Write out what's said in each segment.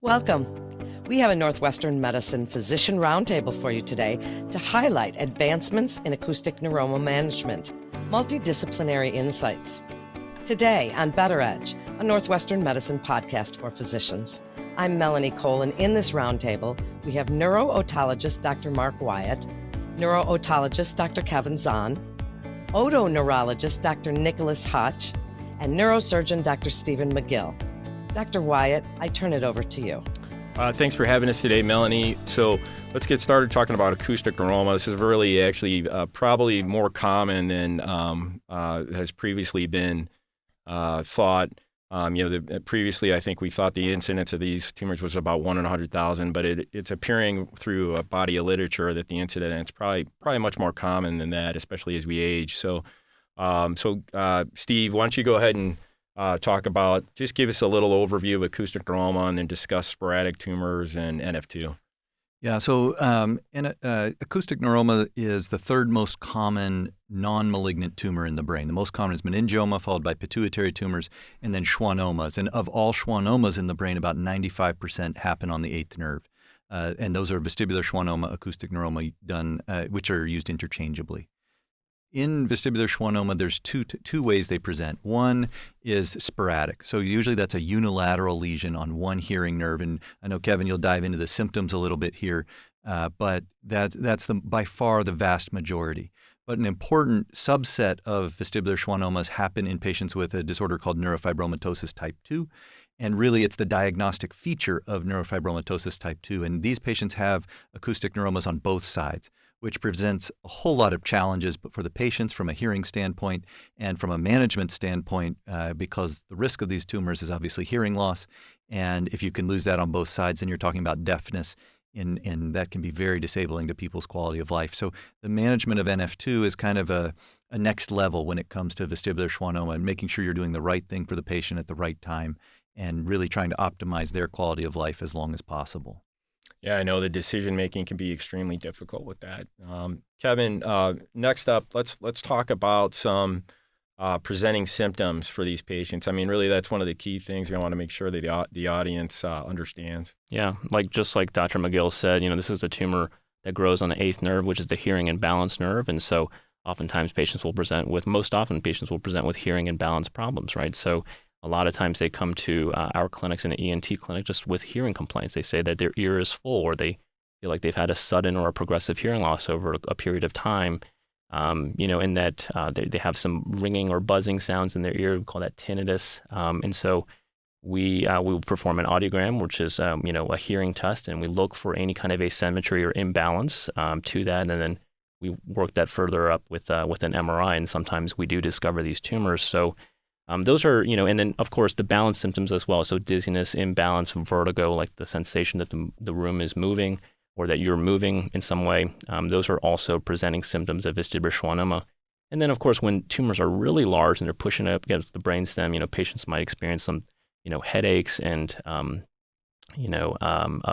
Welcome. We have a Northwestern Medicine Physician Roundtable for you today to highlight advancements in acoustic neuroma management, multidisciplinary insights. Today on Better Edge, a Northwestern Medicine podcast for physicians. I'm Melanie Cole, and in this roundtable, we have neuro-otologist Dr. Mark Wyatt, neuro-otologist Dr. Kevin Zahn, otoneurologist Dr. Nicholas Hotch, and neurosurgeon Dr. Stephen McGill. Dr. Wyatt, I turn it over to you. Thanks for having us today, Melanie. So let's get started talking about acoustic neuroma. This is really actually probably more common than has previously been thought. Previously I think we thought the incidence of these tumors was about 1 in 100,000, but it's appearing through a body of literature that the incidence probably much more common than that, especially as we age. So, Steve, why don't you go ahead and talk about, just give us a little overview of acoustic neuroma and then discuss sporadic tumors and NF2. Yeah, so acoustic neuroma is the third most common non-malignant tumor in the brain. The most common is meningioma, followed by pituitary tumors, and then schwannomas. And of all schwannomas in the brain, about 95% happen on the eighth nerve. And those are vestibular schwannoma, acoustic neuroma, which are used interchangeably. In vestibular schwannoma, there's two ways they present. One is sporadic. So usually that's a unilateral lesion on one hearing nerve. And I know, Kevin, you'll dive into the symptoms a little bit here, but that's by far the vast majority. But an important subset of vestibular schwannomas happen in patients with a disorder called neurofibromatosis type 2. And really, it's the diagnostic feature of neurofibromatosis type 2. And these patients have acoustic neuromas on both sides, which presents a whole lot of challenges for the patients from a hearing standpoint and from a management standpoint, because the risk of these tumors is obviously hearing loss. And if you can lose that on both sides, then you're talking about deafness, and that can be very disabling to people's quality of life. So the management of NF2 is kind of a next level when it comes to vestibular schwannoma, and making sure you're doing the right thing for the patient at the right time and really trying to optimize their quality of life as long as possible. Yeah, I know the decision-making can be extremely difficult with that. Kevin, next up, let's talk about some presenting symptoms for these patients. I mean, really, that's one of the key things we want to make sure that the audience understands. Yeah, just like Dr. McGill said, this is a tumor that grows on the eighth nerve, which is the hearing and balance nerve. And so most often patients will present with hearing and balance problems, right? So a lot of times they come to our clinics in an ENT clinic just with hearing complaints. They say that their ear is full, or they feel like they've had a sudden or a progressive hearing loss over a period of time, in that they have some ringing or buzzing sounds in their ear. We call that tinnitus. And so we will perform an audiogram, which is a hearing test, and we look for any kind of asymmetry or imbalance to that, and then we work that further up with an MRI, and sometimes we do discover these tumors. So those are, and then of course the balance symptoms as well. So dizziness, imbalance, vertigo, like the sensation that the room is moving or that you're moving in some way. Those are also presenting symptoms of vestibular schwannoma. And then of course, when tumors are really large and they're pushing up against the brainstem, patients might experience some, headaches and,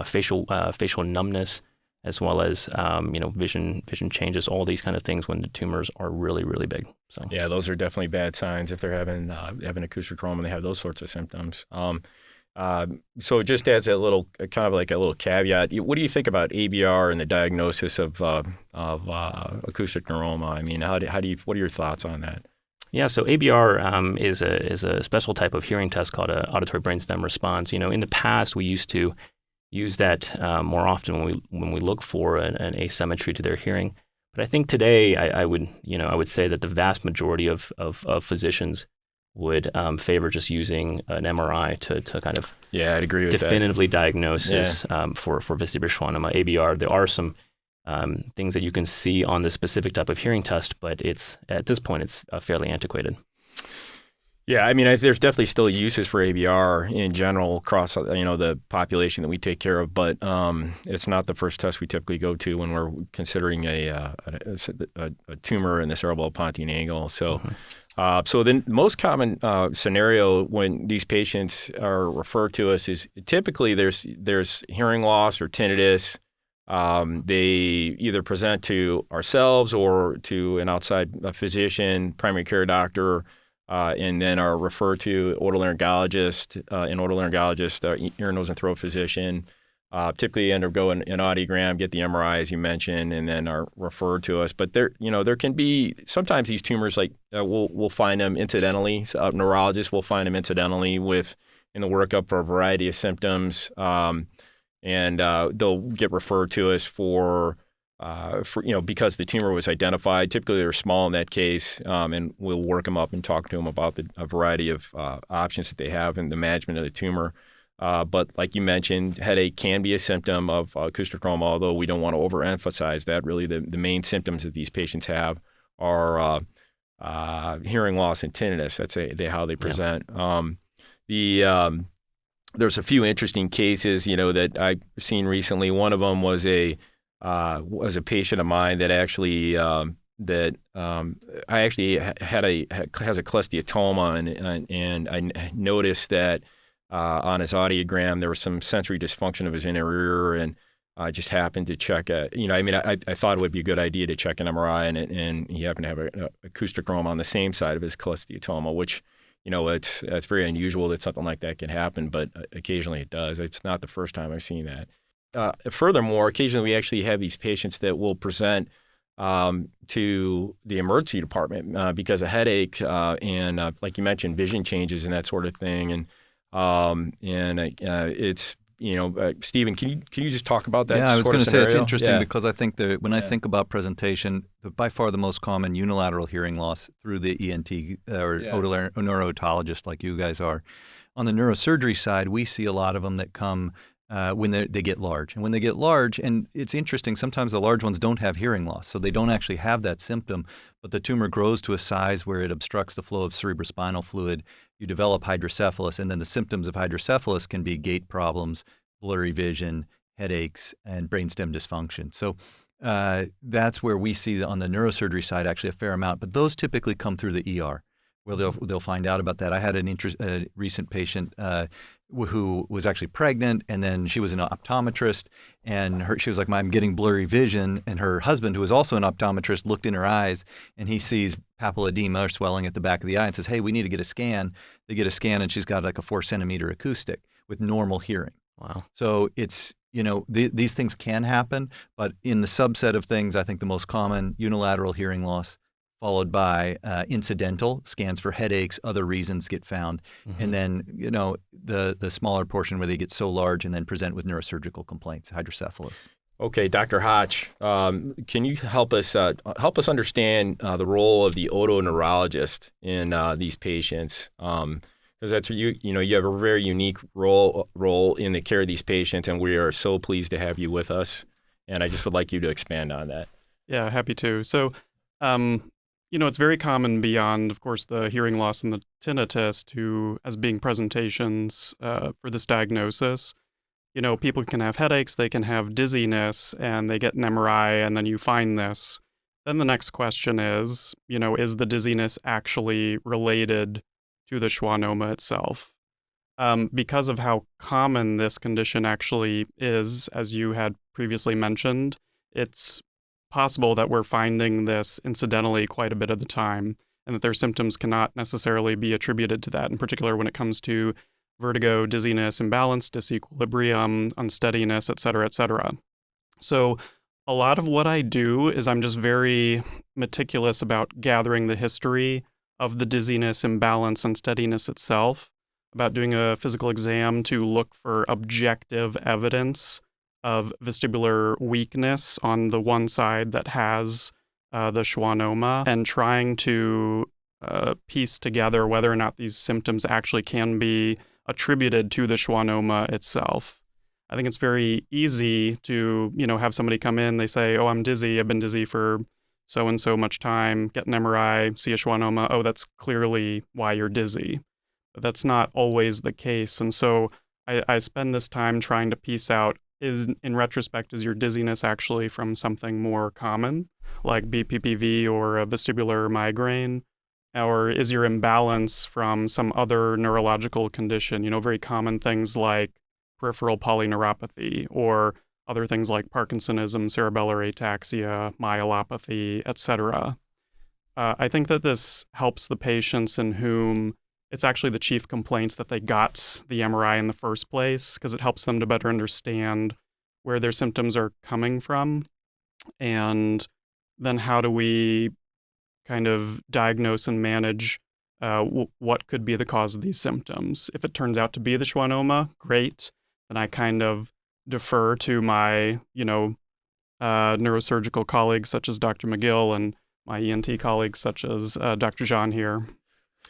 facial numbness, as well as, vision changes, all these kind of things when the tumors are really, really big. So yeah, those are definitely bad signs if they're having acoustic neuroma and they have those sorts of symptoms. So just as a little, kind of like a little caveat, what do you think about ABR and the diagnosis of acoustic neuroma? I mean, what are your thoughts on that? Yeah, so ABR is a special type of hearing test called an auditory brainstem response. In the past, we used to use that more often when we look for an asymmetry to their hearing. But I think today I would say that the vast majority of physicians would favor just using an MRI to kind of I'd agree with definitively diagnose for vestibular schwannoma. ABR, there are some things that you can see on the specific type of hearing test, but at this point it's fairly antiquated. Yeah, I mean, there's definitely still uses for ABR in general across, the population that we take care of, but it's not the first test we typically go to when we're considering a tumor in the cerebellopontine angle. So, so the most common scenario when these patients are referred to us is typically there's hearing loss or tinnitus. They either present to ourselves or to an outside physician, primary care doctor. and then are referred to otolaryngologist, ear, nose, and throat physician. Typically undergo an audiogram, get the MRI as you mentioned, and then are referred to us. But there can be sometimes these tumors we'll find them incidentally. So, neurologists will find them incidentally in the workup for a variety of symptoms, and they'll get referred to us for because the tumor was identified. Typically, they're small in that case, and we'll work them up and talk to them about a variety of options that they have in the management of the tumor. But like you mentioned, headache can be a symptom of acoustic neuroma, although we don't want to overemphasize that. Really, the main symptoms that these patients have are hearing loss and tinnitus. That's how they present. Yeah. There's a few interesting cases, that I've seen recently. One of them was a patient of mine that actually I actually has a cholesteatoma, and I noticed that on his audiogram there was some sensory dysfunction of his inner ear, and I just happened to check I thought it would be a good idea to check an MRI, and he happened to have an acoustic neuroma on the same side of his cholesteatoma, which it's very unusual that something like that can happen, but occasionally it does. It's not the first time I've seen that. Furthermore, occasionally we actually have these patients that will present to the emergency department because of headache and like you mentioned, vision changes and that sort of thing. And it's Stephen, can you just talk about that? Yeah, I was going to say it's interesting Yeah. because I think when I think about presentation, by far the most common unilateral hearing loss through the ENT or neurotologist like you guys are. On the neurosurgery side, we see a lot of them that come when they get large. And when they get large, and it's interesting, sometimes the large ones don't have hearing loss, so they don't actually have that symptom, but the tumor grows to a size where it obstructs the flow of cerebrospinal fluid. You develop hydrocephalus, and then the symptoms of hydrocephalus can be gait problems, blurry vision, headaches, and brainstem dysfunction. So that's where we see on the neurosurgery side actually a fair amount, but those typically come through the ER, where they'll find out about that. I had a recent patient who was actually pregnant, and then she was an optometrist, and she was like, I'm getting blurry vision, and her husband, who was also an optometrist, looked in her eyes, and he sees papilledema or swelling at the back of the eye and says, hey, we need to get a scan. They get a scan, and she's got like a 4-centimeter acoustic with normal hearing. Wow. So it's, these things can happen, but in the subset of things, I think the most common unilateral hearing loss, followed by incidental scans for headaches, other reasons get found. Mm-hmm. And then, the smaller portion where they get so large and then present with neurosurgical complaints, hydrocephalus. Okay, Dr. Hotch, can you help us understand the role of the otoneurologist in these patients? Because that's you have a very unique role in the care of these patients, and we are so pleased to have you with us. And I just would like you to expand on that. Yeah, happy to. So, it's very common beyond, of course, the hearing loss and the tinnitus as being presentations for this diagnosis. People can have headaches, they can have dizziness, and they get an MRI, and then you find this. Then the next question is the dizziness actually related to the schwannoma itself? Because of how common this condition actually is, as you had previously mentioned, it's possible that we're finding this incidentally quite a bit of the time, and that their symptoms cannot necessarily be attributed to that, in particular when it comes to vertigo, dizziness, imbalance, disequilibrium, unsteadiness, et cetera, et cetera. So a lot of what I do is I'm just very meticulous about gathering the history of the dizziness, imbalance, unsteadiness itself, about doing a physical exam to look for objective evidence of vestibular weakness on the one side that has the schwannoma, and trying to piece together whether or not these symptoms actually can be attributed to the schwannoma itself. I think it's very easy to, have somebody come in, they say, oh, I'm dizzy, I've been dizzy for so and so much time, get an MRI, see a schwannoma, oh, that's clearly why you're dizzy. But that's not always the case. And so I spend this time trying to piece out, in retrospect, is your dizziness actually from something more common, like BPPV or a vestibular migraine? Or is your imbalance from some other neurological condition, very common things like peripheral polyneuropathy, or other things like Parkinsonism, cerebellar ataxia, myelopathy, etc. I think that this helps the patients in whom it's actually the chief complaints that they got the MRI in the first place, because it helps them to better understand where their symptoms are coming from. And then how do we kind of diagnose and manage what could be the cause of these symptoms. If it turns out to be the schwannoma, great. Then I kind of defer to my, neurosurgical colleagues such as Dr. McGill and my ENT colleagues such as Dr. Jean here.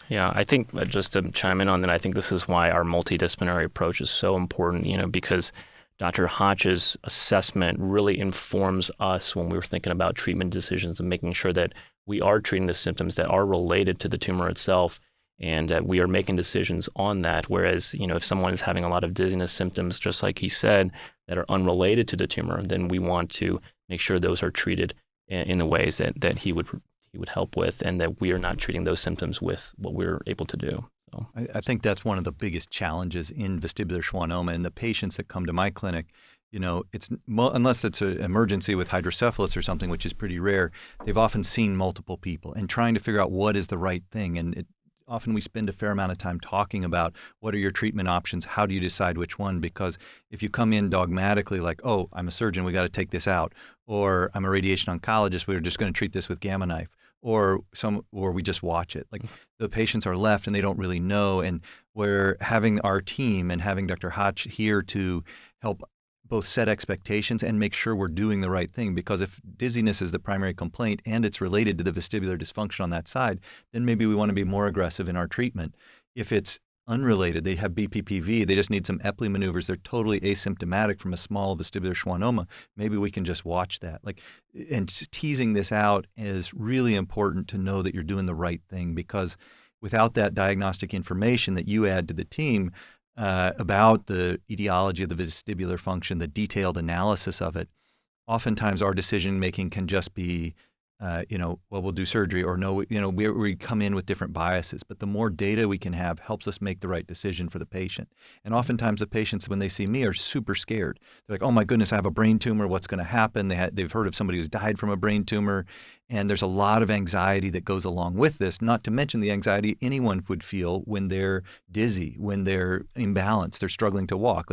Yeah, I think just to chime in on that, I think this is why our multidisciplinary approach is so important, because Dr. Hotch's assessment really informs us when we're thinking about treatment decisions and making sure that we are treating the symptoms that are related to the tumor itself and that we are making decisions on that. Whereas, if someone is having a lot of dizziness symptoms, just like he said, that are unrelated to the tumor, then we want to make sure those are treated in the ways that he would help with, and that we are not treating those symptoms with what we're able to do. So I think that's one of the biggest challenges in vestibular schwannoma. And the patients that come to my clinic, unless it's an emergency with hydrocephalus or something, which is pretty rare, they've often seen multiple people and trying to figure out what is the right thing. And often we spend a fair amount of time talking about what are your treatment options, how do you decide which one? Because if you come in dogmatically like, oh, I'm a surgeon, we got to take this out, or I'm a radiation oncologist, we're just going to treat this with gamma knife, or we just watch it. Like the patients are left and they don't really know. And we're having our team and having Dr. Hotch here to help both set expectations and make sure we're doing the right thing. Because if dizziness is the primary complaint and it's related to the vestibular dysfunction on that side, then maybe we want to be more aggressive in our treatment. If it's unrelated, they have BPPV, they just need some Epley maneuvers, they're totally asymptomatic from a small vestibular schwannoma, maybe we can just watch that. And teasing this out is really important to know that you're doing the right thing, because without that diagnostic information that you add to the team about the etiology of the vestibular function, the detailed analysis of it, oftentimes our decision making can just be we'll do surgery, or no, we come in with different biases. But the more data we can have helps us make the right decision for the patient. And oftentimes the patients, when they see me, are super scared. They're like, oh my goodness, I have a brain tumor. What's going to happen? They've heard of somebody who's died from a brain tumor. And there's a lot of anxiety that goes along with this, not to mention the anxiety anyone would feel when they're dizzy, when they're imbalanced, they're struggling to walk.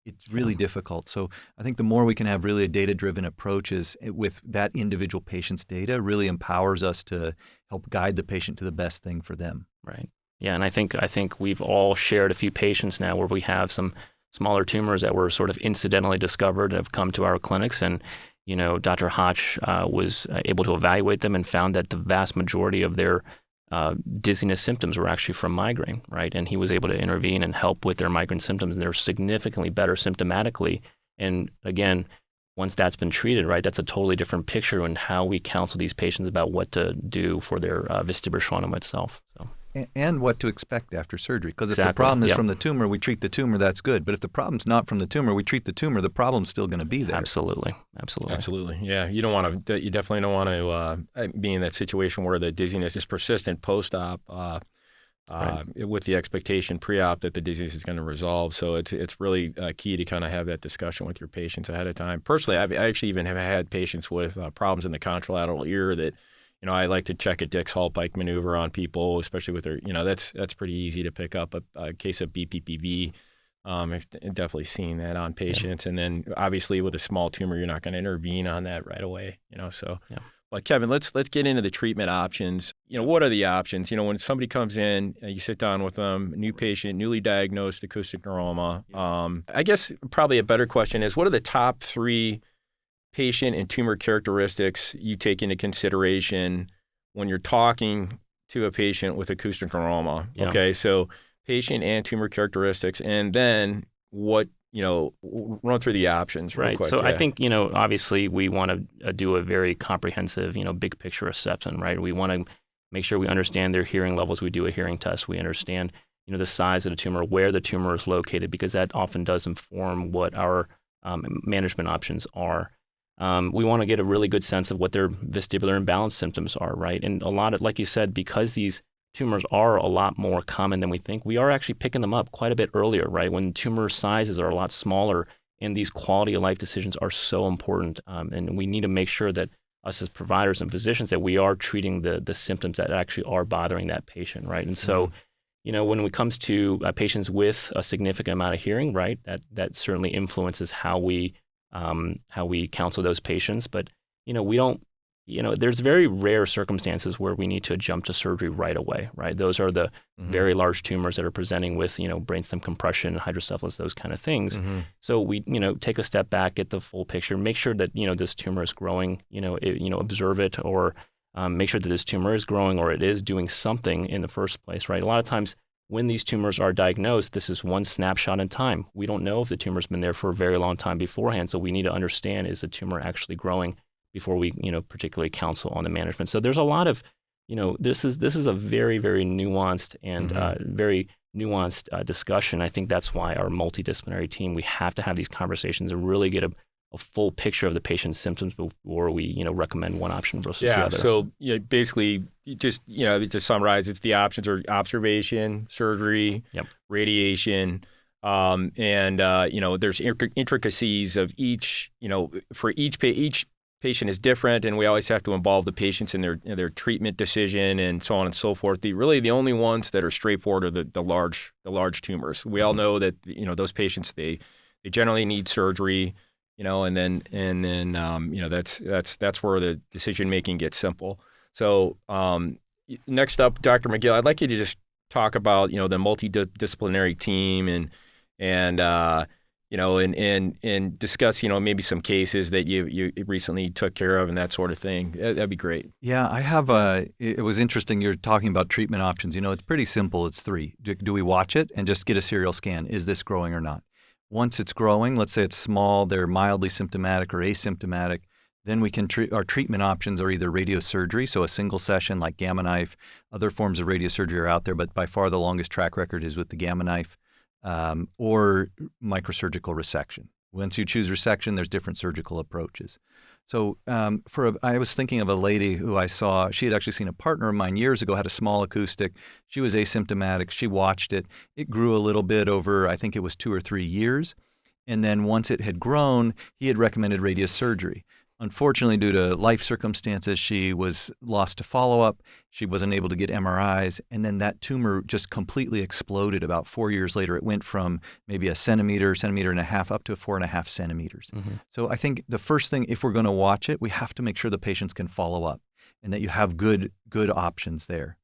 It's really difficult. So I think the more we can have really a data-driven approaches with that individual patient's data really empowers us to help guide the patient to the best thing for them. Right. Yeah, and I think we've all shared a few patients now where we have some smaller tumors that were sort of incidentally discovered and have come to our clinics, and Dr. Hotch was able to evaluate them and found that the vast majority of their dizziness symptoms were actually from migraine, right? And he was able to intervene and help with their migraine symptoms, and they're significantly better symptomatically. And again, once that's been treated, right, that's a totally different picture in how we counsel these patients about what to do for their vestibular schwannoma itself. So. And what to expect after surgery. Because if Exactly. the problem is Yep. from the tumor, we treat the tumor, that's good. But if the problem's not from the tumor, we treat the tumor, the problem's still going to be there. Absolutely. Yeah, you definitely don't want to be in that situation where the dizziness is persistent post-op with the expectation pre-op that the dizziness is going to resolve. So it's really key to kind of have that discussion with your patients ahead of time. Personally, I actually even have had patients with problems in the contralateral ear that, I like to check a Dix-Hallpike maneuver on people, especially with their, that's pretty easy to pick up a case of BPPV. I've definitely seen that on patients. Yeah. And then obviously with a small tumor, you're not going to intervene on that right away, so. Yeah. But Kevin, let's get into the treatment options. What are the options? When somebody comes in, you sit down with them, new patient, newly diagnosed acoustic neuroma. I guess probably a better question is, what are the top 3 patient and tumor characteristics you take into consideration when you're talking to a patient with acoustic neuroma? Yeah. Okay, so patient and tumor characteristics, and then what, run through the options real quick. Right. So I think, obviously we want to do a very comprehensive, big picture assessment, right? We want to make sure we understand their hearing levels. We do a hearing test. We understand, the size of the tumor, where the tumor is located, because that often does inform what our management options are. We want to get a really good sense of what their vestibular imbalance symptoms are, right? And a lot of, like you said, because these tumors are a lot more common than we think, we are actually picking them up quite a bit earlier, right? When tumor sizes are a lot smaller, and these quality of life decisions are so important. And we need to make sure that us as providers and physicians that we are treating the symptoms that actually are bothering that patient, right? And so, when it comes to patients with a significant amount of hearing, right, that certainly influences how we counsel those patients. But, we don't, there's very rare circumstances where we need to jump to surgery right away, right? Those are the very large tumors that are presenting with, brainstem compression, hydrocephalus, those kind of things. So we, take a step back, get the full picture, make sure that, this tumor is growing, observe it, or make sure that this tumor is growing or it is doing something in the first place, right? A lot of times when these tumors are diagnosed, this is one snapshot in time. We don't know if the tumor's been there for a very long time beforehand. So we need to understand, is the tumor actually growing before we, particularly counsel on the management. So there's a lot of, this is a very, very nuanced and very nuanced discussion. I think that's why our multidisciplinary team, we have to have these conversations and really get a full picture of the patient's symptoms before we, recommend one option versus the other. So basically, just to summarize, it's the options are observation, surgery, radiation, and there's intricacies of each. For each patient is different, and we always have to involve the patients in their treatment decision and so on and so forth. The only ones that are straightforward are the large tumors. We all know that those patients they generally need surgery. And then that's where the decision making gets simple. So next up, Dr. McGill, I'd like you to just talk about the multidisciplinary team and discuss maybe some cases that you recently took care of and that sort of thing. That'd be great. Yeah, I have it was interesting you're talking about treatment options. It's pretty simple. It's 3. Do we watch it and just get a serial scan? Is this growing or not? Once it's growing, let's say it's small, they're mildly symptomatic or asymptomatic, then we can treat. Our treatment options are either radiosurgery, so a single session like Gamma Knife. Other forms of radiosurgery are out there, but by far the longest track record is with the Gamma Knife, or microsurgical resection. Once you choose resection, there's different surgical approaches. So I was thinking of a lady who I saw. She had actually seen a partner of mine years ago, had a small acoustic. She was asymptomatic. She watched it. It grew a little bit over, I think it was 2 or 3 years. And then once it had grown, he had recommended radiosurgery. Unfortunately, due to life circumstances, she was lost to follow-up. She wasn't able to get MRIs. And then that tumor just completely exploded about 4 years later. It went from maybe a centimeter and a half, up to 4.5 centimeters. So I think the first thing, if we're going to watch it, we have to make sure the patients can follow up and that you have good options there.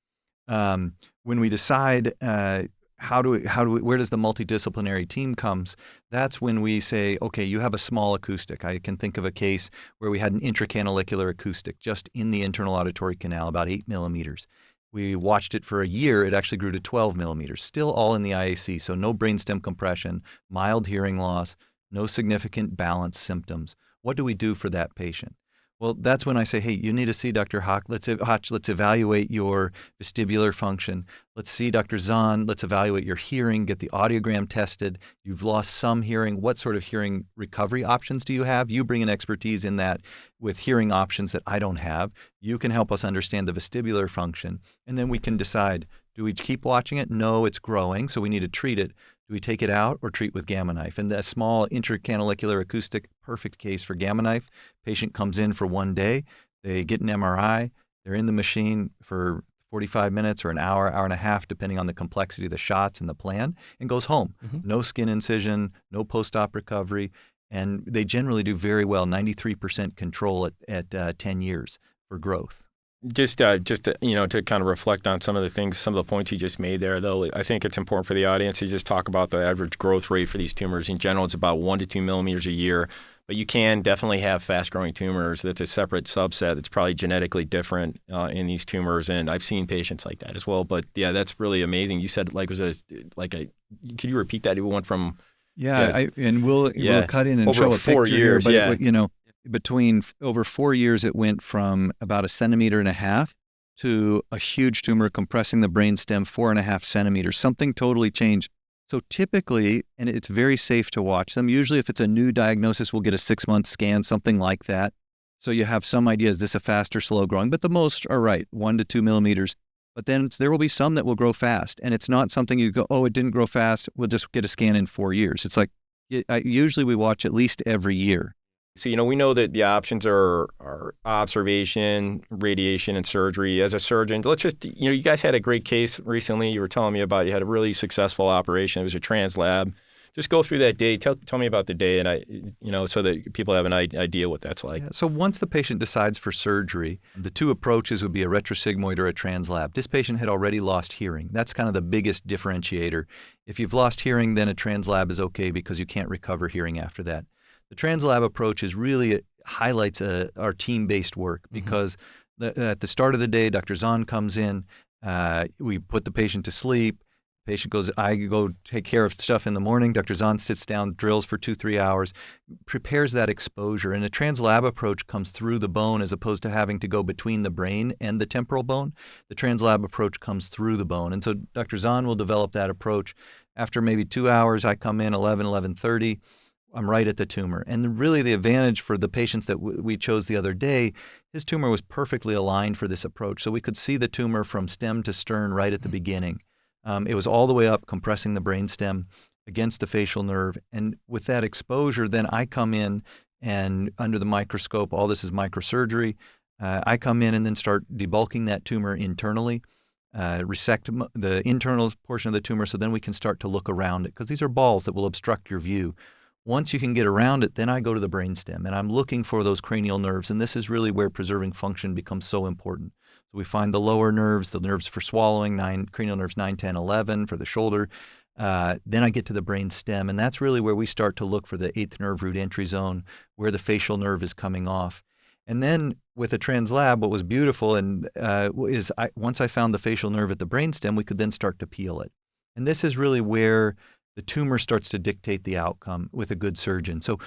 When we decide where does the multidisciplinary team comes? That's when we say, okay, you have a small acoustic. I can think of a case where we had an intracanalicular acoustic just in the internal auditory canal, about 8 millimeters. We watched it for a year. It actually grew to 12 millimeters, still all in the IAC. So no brainstem compression, mild hearing loss, no significant balance symptoms. What do we do for that patient? Well, that's when I say, hey, you need to see Dr. Hoch. Let's evaluate your vestibular function. Let's see Dr. Zahn. Let's evaluate your hearing, get the audiogram tested. You've lost some hearing. What sort of hearing recovery options do you have? You bring an expertise in that with hearing options that I don't have. You can help us understand the vestibular function. And then we can decide, do we keep watching it? No, it's growing, so we need to treat it. Do we take it out or treat with Gamma Knife? And that small intracanalicular acoustic, perfect case for Gamma Knife. Patient comes in for 1 day. They get an MRI. They're in the machine for 45 minutes or an hour, hour and a half, depending on the complexity of the shots and the plan, and goes home. No skin incision, no post-op recovery. And they generally do very well, 93% control at 10 years for growth. Just to kind of reflect on some of the points you just made there, though, I think it's important for the audience to just talk about the average growth rate for these tumors. In general, it's about 1 to 2 millimeters a year, but you can definitely have fast-growing tumors. That's a separate subset that's probably genetically different in these tumors, and I've seen patients like that as well. But yeah, that's really amazing. You said could you repeat that? It went from we'll cut in and over show a 4 picture years, here, but between over 4 years, it went from about 1.5 centimeters to a huge tumor compressing the brainstem 4.5 centimeters. Something totally changed. So typically, and it's very safe to watch them. Usually, if it's a new diagnosis, we'll get a 6-month scan, something like that. So you have some idea, is this a fast or slow growing? But the most are right, 1 to 2 millimeters. But then there will be some that will grow fast. And it's not something you go, oh, it didn't grow fast. We'll just get a scan in 4 years. It's like, usually we watch at least every year. So, we know that the options are observation, radiation, and surgery. As a surgeon, let's just, you guys had a great case recently. You were telling me about you had a really successful operation. It was a translab. Just go through that day. Tell me about the day, and so that people have an idea what that's like. Yeah, so once the patient decides for surgery, the two approaches would be a retrosigmoid or a translab. This patient had already lost hearing. That's kind of the biggest differentiator. If you've lost hearing, then a translab is okay because you can't recover hearing after that. The translab approach highlights our team-based work because at the start of the day, Dr. Zahn comes in, we put the patient to sleep. Patient goes, I go take care of stuff in the morning. Dr. Zahn sits down, drills for 2-3 hours, prepares that exposure. And a translab approach comes through the bone as opposed to having to go between the brain and the temporal bone. The translab approach comes through the bone. And so Dr. Zahn will develop that approach. After maybe 2 hours, I come in 11:30. I'm right at the tumor. And really the advantage for the patients that we chose the other day, his tumor was perfectly aligned for this approach. So we could see the tumor from stem to stern right at the beginning. It was all the way up, compressing the brainstem against the facial nerve. And with that exposure, then I come in and under the microscope, all this is microsurgery. I come in and then start debulking that tumor internally, resect the internal portion of the tumor so then we can start to look around it because these are balls that will obstruct your view. Once you can get around it, then I go to the brainstem and I'm looking for those cranial nerves. And this is really where preserving function becomes so important. So we find the lower nerves, the nerves for swallowing, cranial nerves 9, 10, 11 for the shoulder. Then I get to the brainstem, and that's really where we start to look for the eighth nerve root entry zone, where the facial nerve is coming off. And then with a translab, what was beautiful is once I found the facial nerve at the brainstem, we could then start to peel it. And this is really where the tumor starts to dictate the outcome with a good surgeon. So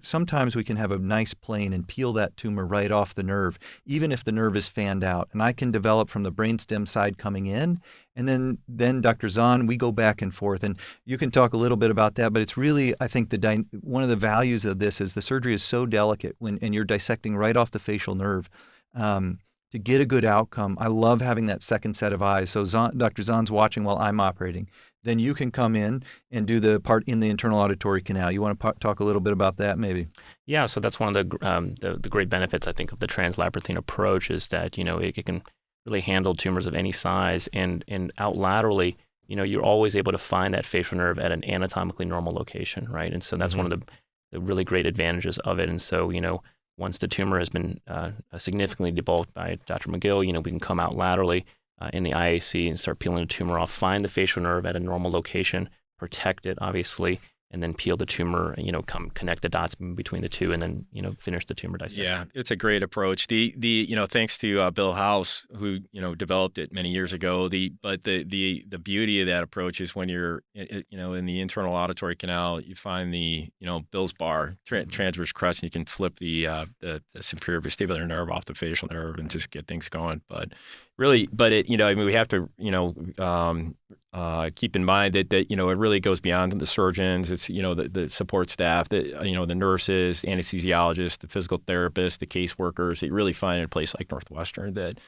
sometimes we can have a nice plane and peel that tumor right off the nerve, even if the nerve is fanned out. And I can develop from the brainstem side coming in, and then Dr. Zahn, we go back and forth. And you can talk a little bit about that, but it's really, I think one of the values of this is the surgery is so delicate and you're dissecting right off the facial nerve. To get a good outcome, I love having that second set of eyes. So Dr. Zahn's watching while I'm operating. Then you can come in and do the part in the internal auditory canal. You want to talk a little bit about that, maybe? Yeah, so that's one of the great benefits, I think, of the translabyrinthine approach is that, it can really handle tumors of any size. And out laterally, you're always able to find that facial nerve at an anatomically normal location, right? And so that's one of the really great advantages of it. And so, once the tumor has been significantly debulked by Dr. McGill, we can come out laterally in the IAC and start peeling the tumor off, find the facial nerve at a normal location, protect it, obviously, and then peel the tumor, connect the dots between the two, and then, finish the tumor dissection. Yeah, it's a great approach. Thanks to Bill House, who, developed it many years ago. But the beauty of that approach is when you're, in the internal auditory canal, you find the, Bill's bar, transverse crest, and you can flip the superior vestibular nerve off the facial nerve and just get things going. But really, we have to, keep in mind that it really goes beyond the surgeons. It's the support staff, the nurses, anesthesiologists, the physical therapists, the caseworkers that you really find in a place like Northwestern that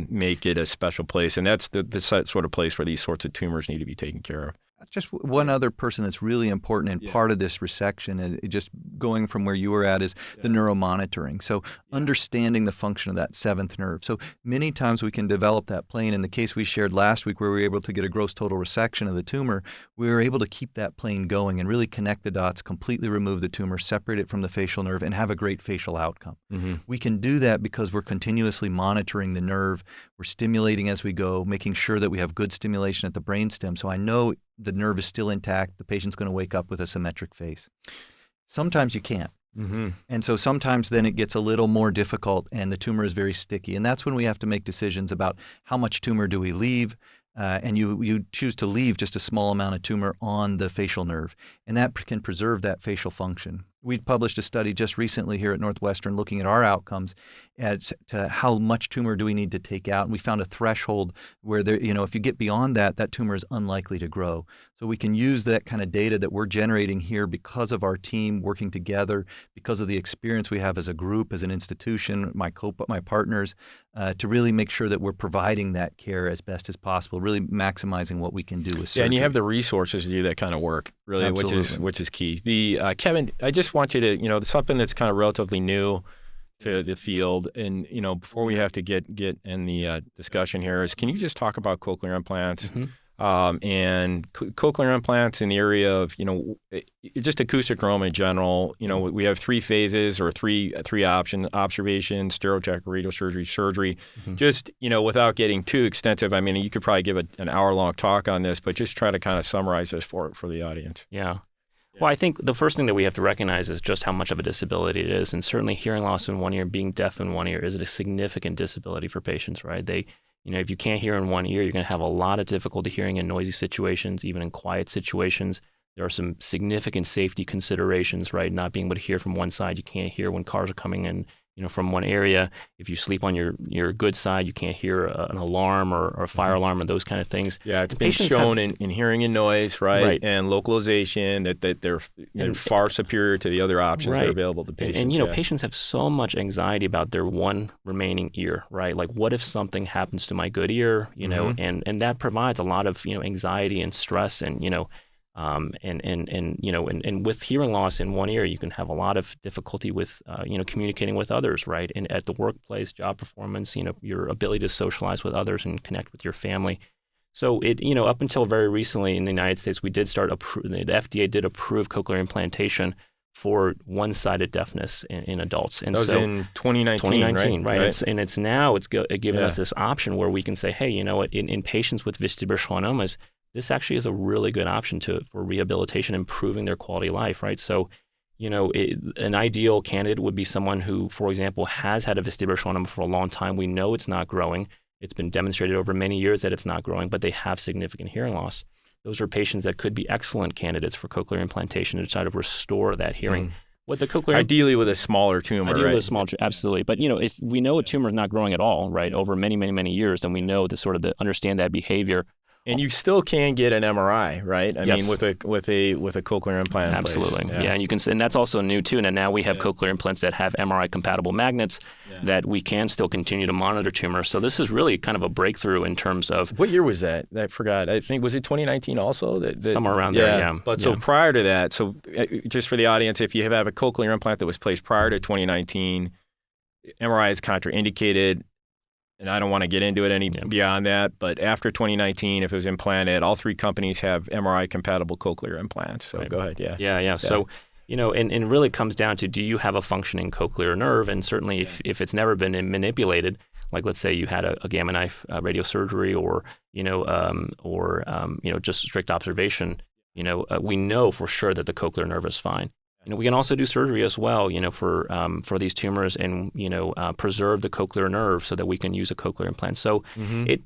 make it a special place, and that's the sort of place where these sorts of tumors need to be taken care of. Just one other person that's really important and part of this resection, just going from where you were at, is the neuromonitoring. So understanding the function of that seventh nerve. So many times we can develop that plane. In the case we shared last week where we were able to get a gross total resection of the tumor, we were able to keep that plane going and really connect the dots, completely remove the tumor, separate it from the facial nerve, and have a great facial outcome. Mm-hmm. We can do that because we're continuously monitoring the nerve. We're stimulating as we go, making sure that we have good stimulation at the brainstem. So I know the nerve is still intact. The patient's going to wake up with a symmetric face. Sometimes you can't. Mm-hmm. And so sometimes then it gets a little more difficult and the tumor is very sticky. And that's when we have to make decisions about how much tumor do we leave. And you choose to leave just a small amount of tumor on the facial nerve. And that can preserve that facial function. We published a study just recently here at Northwestern looking at our outcomes as to how much tumor do we need to take out. And we found a threshold where if you get beyond that, that tumor is unlikely to grow. So we can use that kind of data that we're generating here because of our team working together, because of the experience we have as a group, as an institution, my partners, to really make sure that we're providing that care as best as possible, really maximizing what we can do with surgery. Yeah, and you have the resources to do that kind of work. really, Absolutely. which is key. The Kevin, I just want you to, something that's kind of relatively new to the field, and before we have to get in the discussion here, is can you just talk about cochlear implants? And cochlear implants in the area of, just acoustic neuroma in general. We have 3 phases or three options: observation, stereotactic radiosurgery, surgery. Just, without getting too extensive, I mean, you could probably give an hour-long talk on this, but just try to kind of summarize this for the audience. Yeah. Well, I think the first thing that we have to recognize is just how much of a disability it is. And certainly hearing loss in one ear, being deaf in one ear is a significant disability for patients, right? If you can't hear in one ear, you're going to have a lot of difficulty hearing in noisy situations, even in quiet situations. There are some significant safety considerations, right? Not being able to hear from one side, you can't hear when cars are coming in, from one area. If you sleep on your good side, you can't hear an alarm or a fire alarm or those kind of things. Yeah, it's been shown in hearing and noise, right? And localization that they're far superior to the other options that are available to patients. And patients have so much anxiety about their one remaining ear, right? Like, what if something happens to my good ear, and that provides a lot of, anxiety and stress and, and with hearing loss in one ear, you can have a lot of difficulty with, communicating with others, right? And at the workplace, job performance, your ability to socialize with others and connect with your family. So up until very recently in the United States, we did the FDA did approve cochlear implantation for one-sided deafness in adults. And that was in 2019, right? It's now given us this option where we can say, hey, you know what, in patients with vestibular schwannomas, this actually is a really good option for rehabilitation, improving their quality of life, right? So, an ideal candidate would be someone who, for example, has had a vestibular schwannoma for a long time. We know it's not growing. It's been demonstrated over many years that it's not growing, but they have significant hearing loss. Those are patients that could be excellent candidates for cochlear implantation to try to restore that hearing. What the cochlear ideally with a smaller tumor, ideally right? with a small tumor, absolutely. But if we know a tumor is not growing at all, right, over many, many, many years, then we know to understand that behavior. And you still can get an MRI, right? I Yes. mean, with a cochlear implant. Absolutely, in place. yeah. And you can, and that's also new too. And now we have cochlear implants that have MRI compatible magnets that we can still continue to monitor tumors. So this is really kind of a breakthrough in terms of What year was that? I forgot. I think was it 2019 also? Somewhere around there, yeah. But so prior to that, just for the audience, if you have a cochlear implant that was placed prior to 2019, MRI is contraindicated. And I don't want to get into it any beyond that, but after 2019, if it was implanted, all 3 companies have MRI-compatible cochlear implants. So go ahead, Yeah. So, and really comes down to, do you have a functioning cochlear nerve? And certainly if it's never been manipulated, like let's say you had a gamma knife radiosurgery or just strict observation, we know for sure that the cochlear nerve is fine. We can also do surgery as well, for these tumors and, preserve the cochlear nerve so that we can use a cochlear implant. So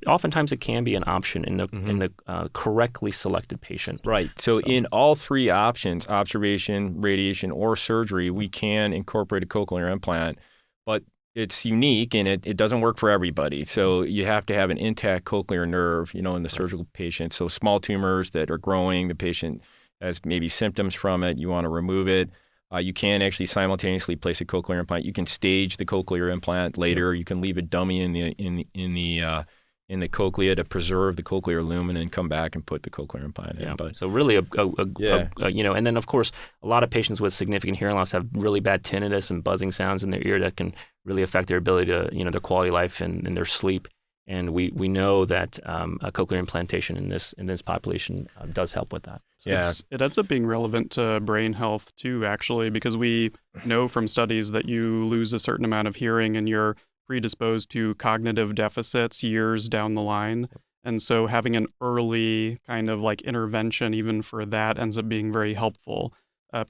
oftentimes it can be an option in the correctly selected patient. Right. So in all 3 options, observation, radiation, or surgery, we can incorporate a cochlear implant, but it's unique and it doesn't work for everybody. So you have to have an intact cochlear nerve, in the surgical patient. So small tumors that are growing, the patient has maybe symptoms from it, you want to remove it. You can actually simultaneously place a cochlear implant. You can stage the cochlear implant later. You can leave a dummy in the cochlea to preserve the cochlear lumen and come back and put the cochlear implant in. But so really and then of course a lot of patients with significant hearing loss have really bad tinnitus and buzzing sounds in their ear that can really affect their ability to, their quality of life and their sleep. And we know that a cochlear implantation in this population does help with that. So it ends up being relevant to brain health too, actually, because we know from studies that you lose a certain amount of hearing and you're predisposed to cognitive deficits years down the line. And so having an early kind of like intervention even for that ends up being very helpful.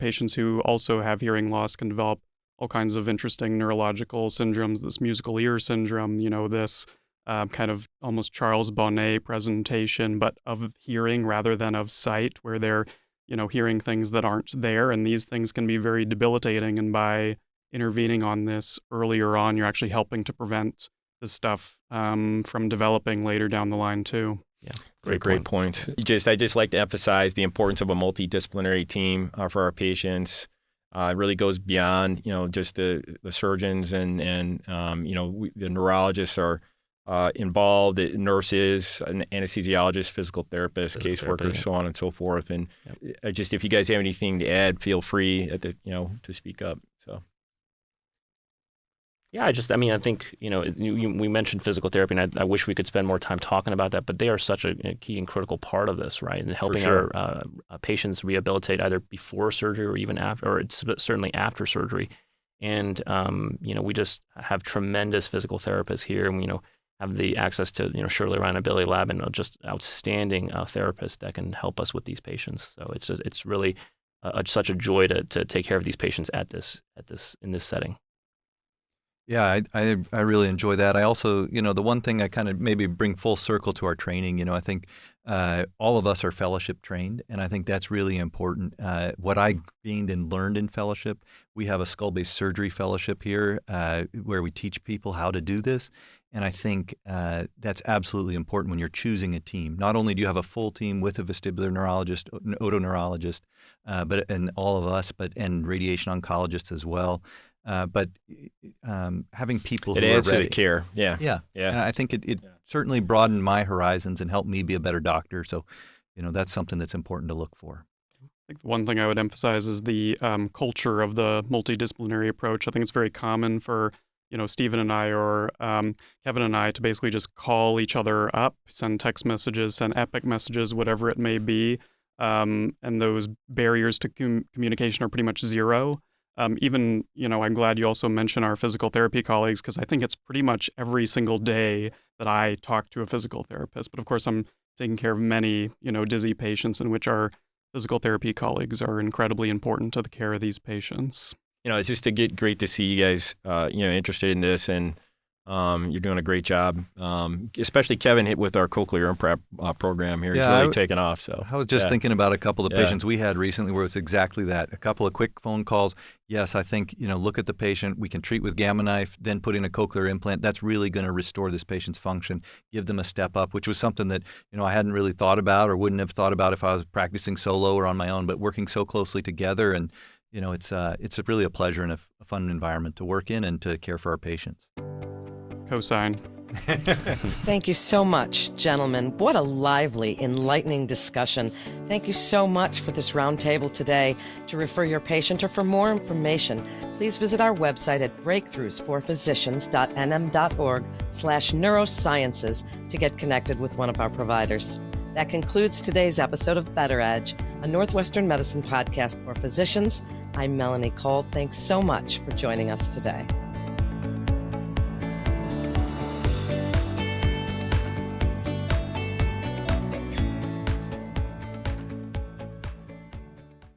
Patients who also have hearing loss can develop all kinds of interesting neurological syndromes, this musical ear syndrome, this kind of almost Charles Bonnet presentation, but of hearing rather than of sight, where they're, hearing things that aren't there. And these things can be very debilitating. And by intervening on this earlier on, you're actually helping to prevent this stuff from developing later down the line too. Yeah, great point. I just like to emphasize the importance of a multidisciplinary team for our patients. It really goes beyond, just the surgeons and the neurologists are involved, nurses, an anesthesiologist, physical therapist, Physical caseworkers, therapy, so on and so forth. And just if you guys have anything to add, feel free to speak up. So. Yeah, I think, we mentioned physical therapy, and I wish we could spend more time talking about that, but they are such a key and critical part of this, right? And helping sure. our patients rehabilitate either before surgery or even after, or it's certainly after surgery. And, we just have tremendous physical therapists here, and, have the access to, Shirley Ryan Ability Lab and just outstanding therapists that can help us with these patients. So it's really such a joy to take care of these patients in this setting. Yeah, I really enjoy that. I also, the one thing I kind of maybe bring full circle to our training, I think all of us are fellowship trained, and I think that's really important. What I gained and learned in fellowship, we have a skull-based surgery fellowship here where we teach people how to do this. And I think that's absolutely important when you're choosing a team. Not only do you have a full team with a vestibular neurologist, an otoneurologist, and all of us, and radiation oncologists as well. But having people it who adds are to ready. the care. Yeah. And I think it certainly broadened my horizons and helped me be a better doctor. So, that's something that's important to look for. I think the one thing I would emphasize is the culture of the multidisciplinary approach. I think it's very common for Stephen and I or Kevin and I to basically just call each other up, send text messages, send epic messages, whatever it may be, and those barriers to communication are pretty much zero. Even, I'm glad you also mentioned our physical therapy colleagues, because I think it's pretty much every single day that I talk to a physical therapist. But of course, I'm taking care of many, dizzy patients, in which our physical therapy colleagues are incredibly important to the care of these patients. It's just great to see you guys, interested in this, and you're doing a great job. Especially Kevin hit with our cochlear implant program here. It's really taken off. So I was just thinking about a couple of patients we had recently where it's exactly that. A couple of quick phone calls. Yes, I think, look at the patient. We can treat with Gamma Knife, then put in a cochlear implant. That's really going to restore this patient's function, give them a step up, which was something that, I hadn't really thought about or wouldn't have thought about if I was practicing solo or on my own, but working so closely together. And, it's really a pleasure and a fun environment to work in and to care for our patients. Cosign. Thank you so much, gentlemen. What a lively, enlightening discussion. Thank you so much for this roundtable today. To refer your patient or for more information, please visit our website at breakthroughsforphysicians.nm.org/neurosciences to get connected with one of our providers. That concludes today's episode of Better Edge, a Northwestern Medicine podcast for physicians. I'm Melanie Cole. Thanks so much for joining us today.